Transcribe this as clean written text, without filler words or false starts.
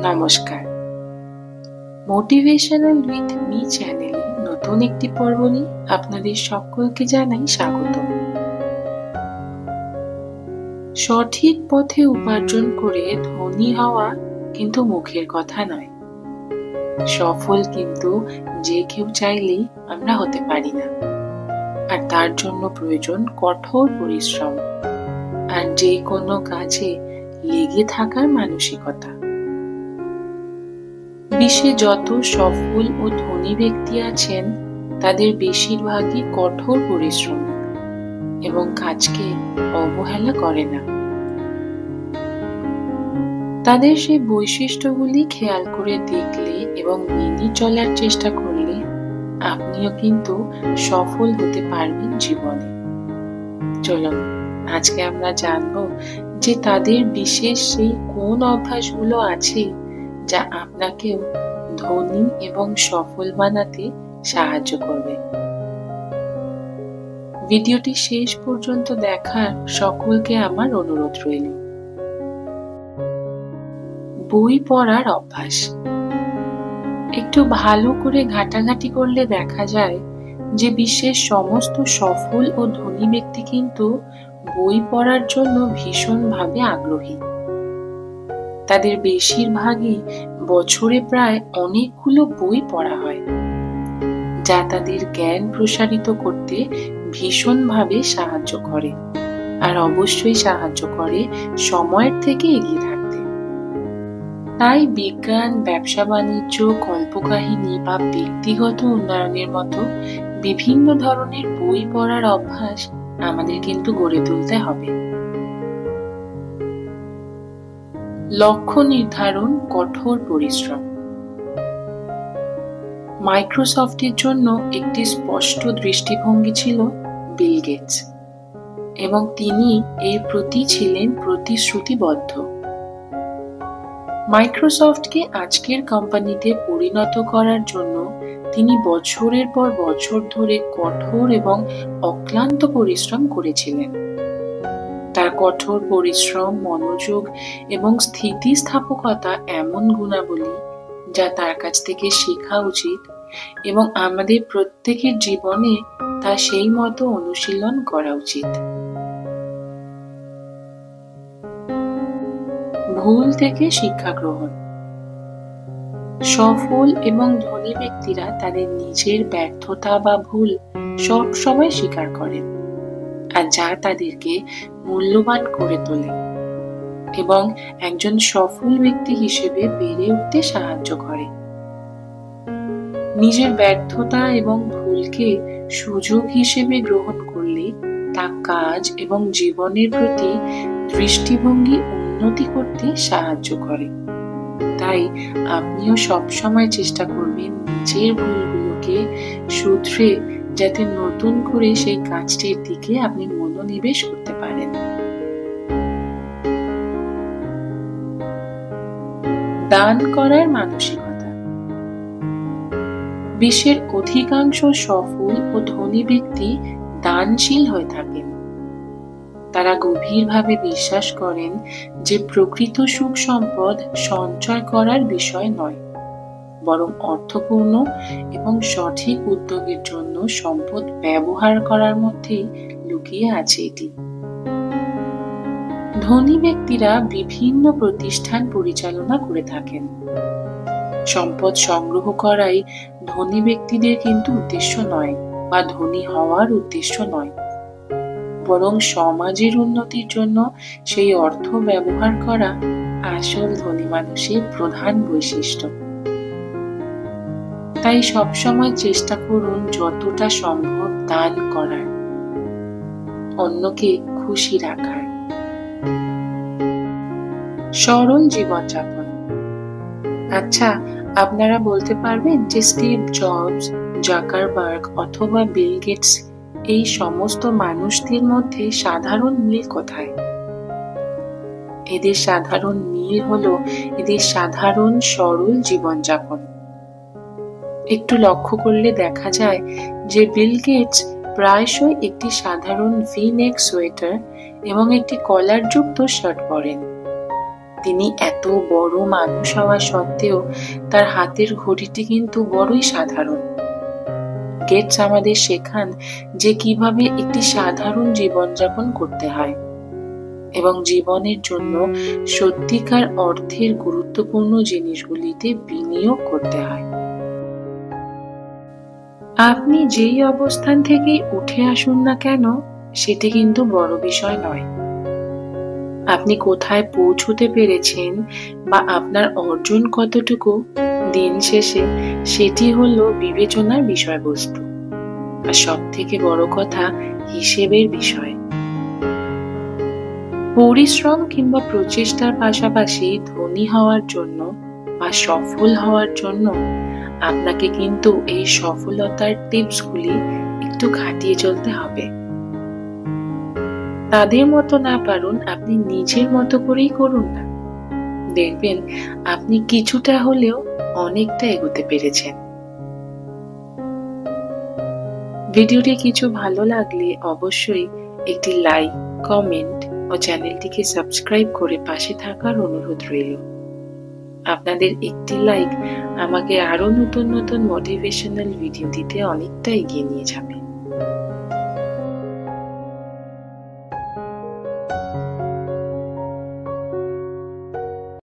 নমস্কার, motivational with me চ্যানেলে নতুন একটি পর্ব নিয়ে আপনাদের সকলকে জানাই স্বাগত। সঠিক পথে উপার্জন করে ধনী হওয়া কিন্তু মুখের কথা নয়। সফল কিন্তু যে কেউ চাইলেই আমরা হতে পারি না, আর তার জন্য প্রয়োজন কঠোর পরিশ্রম আর যে কোনো কাজে লেগে থাকার মানসিকতা। বিশ্বে যত সফল ও ধনী ব্যক্তি আছেন তাদের বেশিরভাগই কঠোর পরিশ্রম এবং কাজকে অবহেলা করে না। তাদের সেই বৈশিষ্ট্যগুলি খেয়াল করে দেখলে এবং মেনে চলার চেষ্টা করলে আপনিও কিন্তু সফল হতে পারবেন জীবনে। চলুন আজকে আমরা জানবো যে তাদের বিশেষ সেই কোন অভ্যাসগুলো আছে যা আপনাকেও ধনী এবং সফল বানাতে সাহায্য করবে। ভিডিওটি শেষ পর্যন্ত দেখার সকলকে আমার অনুরোধ রইল। বই পড়ার অভ্যাস। একটু ভালো করে ঘাটাঘাটি করলে দেখা যায় যে বিশ্বের সমস্ত সফল ও ধনী ব্যক্তি কিন্তু বই পড়ার জন্য ভীষণভাবে আগ্রহী। তাদের বেশিরভাগই বছরে প্রায় অনেকগুলো বই পড়া হয়, যা তাদের জ্ঞান প্রসারিত করতে ভীষণভাবে সাহায্য করে, আর অবশ্যই সাহায্য করে সময়ের থেকে এগিয়ে থাকতে। তাই বিজ্ঞান, ব্যবসা বাণিজ্য, কল্পকাহিনী বা ব্যক্তিগত উন্নয়নের মতো বিভিন্ন ধরনের বই পড়ার অভ্যাস আমাদের কিন্তু গড়ে তুলতে হবে। লক্ষ্য নির্ধারণ, কঠোর পরিশ্রম। মাইক্রোসফটের জন্য একটি স্পষ্ট দৃষ্টিভঙ্গি ছিল বিল গেটস, এবং তিনি এর প্রতি ছিলেন প্রতিশ্রুতিবদ্ধ। মাইক্রোসফটকে আজকের কোম্পানিতে পরিণত করার জন্য তিনি বছরের পর বছর ধরে কঠোর এবং অক্লান্ত পরিশ্রম করেছিলেন। তার কঠোর পরিশ্রম, মনোযোগ এবং স্থিতিস্থাপকতা এমন গুণাবলী যা তার কাছ থেকে শেখা উচিত, এবং আমাদের প্রত্যেকের জীবনে তা সেই মতো অনুশীলন করা উচিত। ভুল থেকে শিক্ষা গ্রহণ। সফল এবং ধনী ব্যক্তিরা তাদের নিজের ব্যর্থতা বা ভুল সব সময় স্বীকার করেন, আর যা তাদেরকে মূল্যবান করে তোলে এবং একজন সফল ব্যক্তি হিসেবে বেড়ে উঠতে সাহায্য করে। নিজের ব্যর্থতা এবং ভুলকে সুযোগ হিসেবে গ্রহণ করলে তা কাজ এবং জীবনের প্রতি দৃষ্টিভঙ্গি উন্নতি করতে সাহায্য করে। তাই আপনিও সবসময় চেষ্টা করবেন নিজের ভুলগুলোকে শুধরে যাতে নতুন করে সেই কাজটির দিকে আপনি মনোনিবেশ করতে পারেন। দান করার মানসিকতা। বিশ্বের অধিকাংশ সফল ও ধনী ব্যক্তি দানশীল হয়ে থাকেন। তারা গভীরভাবে বিশ্বাস করেন যে প্রকৃত সুখ সম্পদ সঞ্চয় করার বিষয় নয়, বরং অর্থপূর্ণ এবং সঠিক উদ্যোগের জন্য সম্পদ ব্যবহার করার মধ্যেই লুকিয়ে আছে এটি। ধনী ব্যক্তিরা বিভিন্ন প্রতিষ্ঠান পরিচালনা করে থাকেন। সম্পদ সংগ্রহ করাই ধনী ব্যক্তিদের কিন্তু উদ্দেশ্য নয়, বা ধনী হওয়ার উদ্দেশ্য নয়, বরং সমাজের উন্নতির জন্য সেই অর্থ ব্যবহার করা আসল ধনী মানুষের প্রধান বৈশিষ্ট্য। তাই সবসময় চেষ্টা করুন যতটা সম্ভব দান করার, অন্যকে খুশি রাখার। সরল জীবনযাপন। আচ্ছা, আপনারা বলতে পারবেন যে স্টিভ জবস, জাকারবার্গ অথবা বিল গেটস এই সমস্ত মানুষদের মধ্যে সাধারণ মিল কোথায়? এদের সাধারণ মিল হলো এদের সাধারণ সরল জীবনযাপন। একটু লক্ষ্য করলে দেখা যায় যে বিল গেটস প্রায়শই একটি সাধারণ ভি নেক সোয়েটার এবং একটি কলারযুক্ত শার্ট পরেন। তিনি এত বড় মানুষ হওয়া সত্ত্বেও তার হাতের ঘড়িটি কিন্তু বড়ই সাধারণ। গেটস আমাদের শেখান যে কিভাবে একটি সাধারণ জীবনযাপন করতে হয় এবং জীবনের জন্য সত্যিকার অর্থের গুরুত্বপূর্ণ জিনিসগুলিতে বিনিয়োগ করতে হয়। আপনি যেই অবস্থান থেকেই উঠে আসুন না কেন, সেটি কিন্তু বড় বিষয় নয়। আপনি কোথায় পৌঁছতে পেরেছেন বা আপনার অর্জন কতটুকু, দিন শেষে সেটি হলো বিবেচনার বিষয়বস্তু। আর সবথেকে বড় কথা, হিসেবের বিষয়। পরিশ্রম কিংবা প্রচেষ্টার পাশাপাশি ধনী হওয়ার জন্য বা সফল হওয়ার জন্য আপনাকে কিন্তু এই সফলতার টিপসগুলি একটু খাটিয়ে চলতে হবে। তাদের মতো না পারুন, আপনি নিজের মতো করেই করুন না। দেখবেন আপনি কিছুটা হলেও অনেকটা এগোতে পেরেছেন। ভিডিওটি কিছু ভালো লাগলে অবশ্যই একটি লাইক, কমেন্ট ও চ্যানেলটিকে সাবস্ক্রাইব করে পাশে থাকার অনুরোধ রইল। আপনাদের একটি লাইক আমাকে আরো নতুন নতুন মোটিভেশনাল ভিডিও দিতে অনেকটা এগিয়ে নিয়ে যাবে।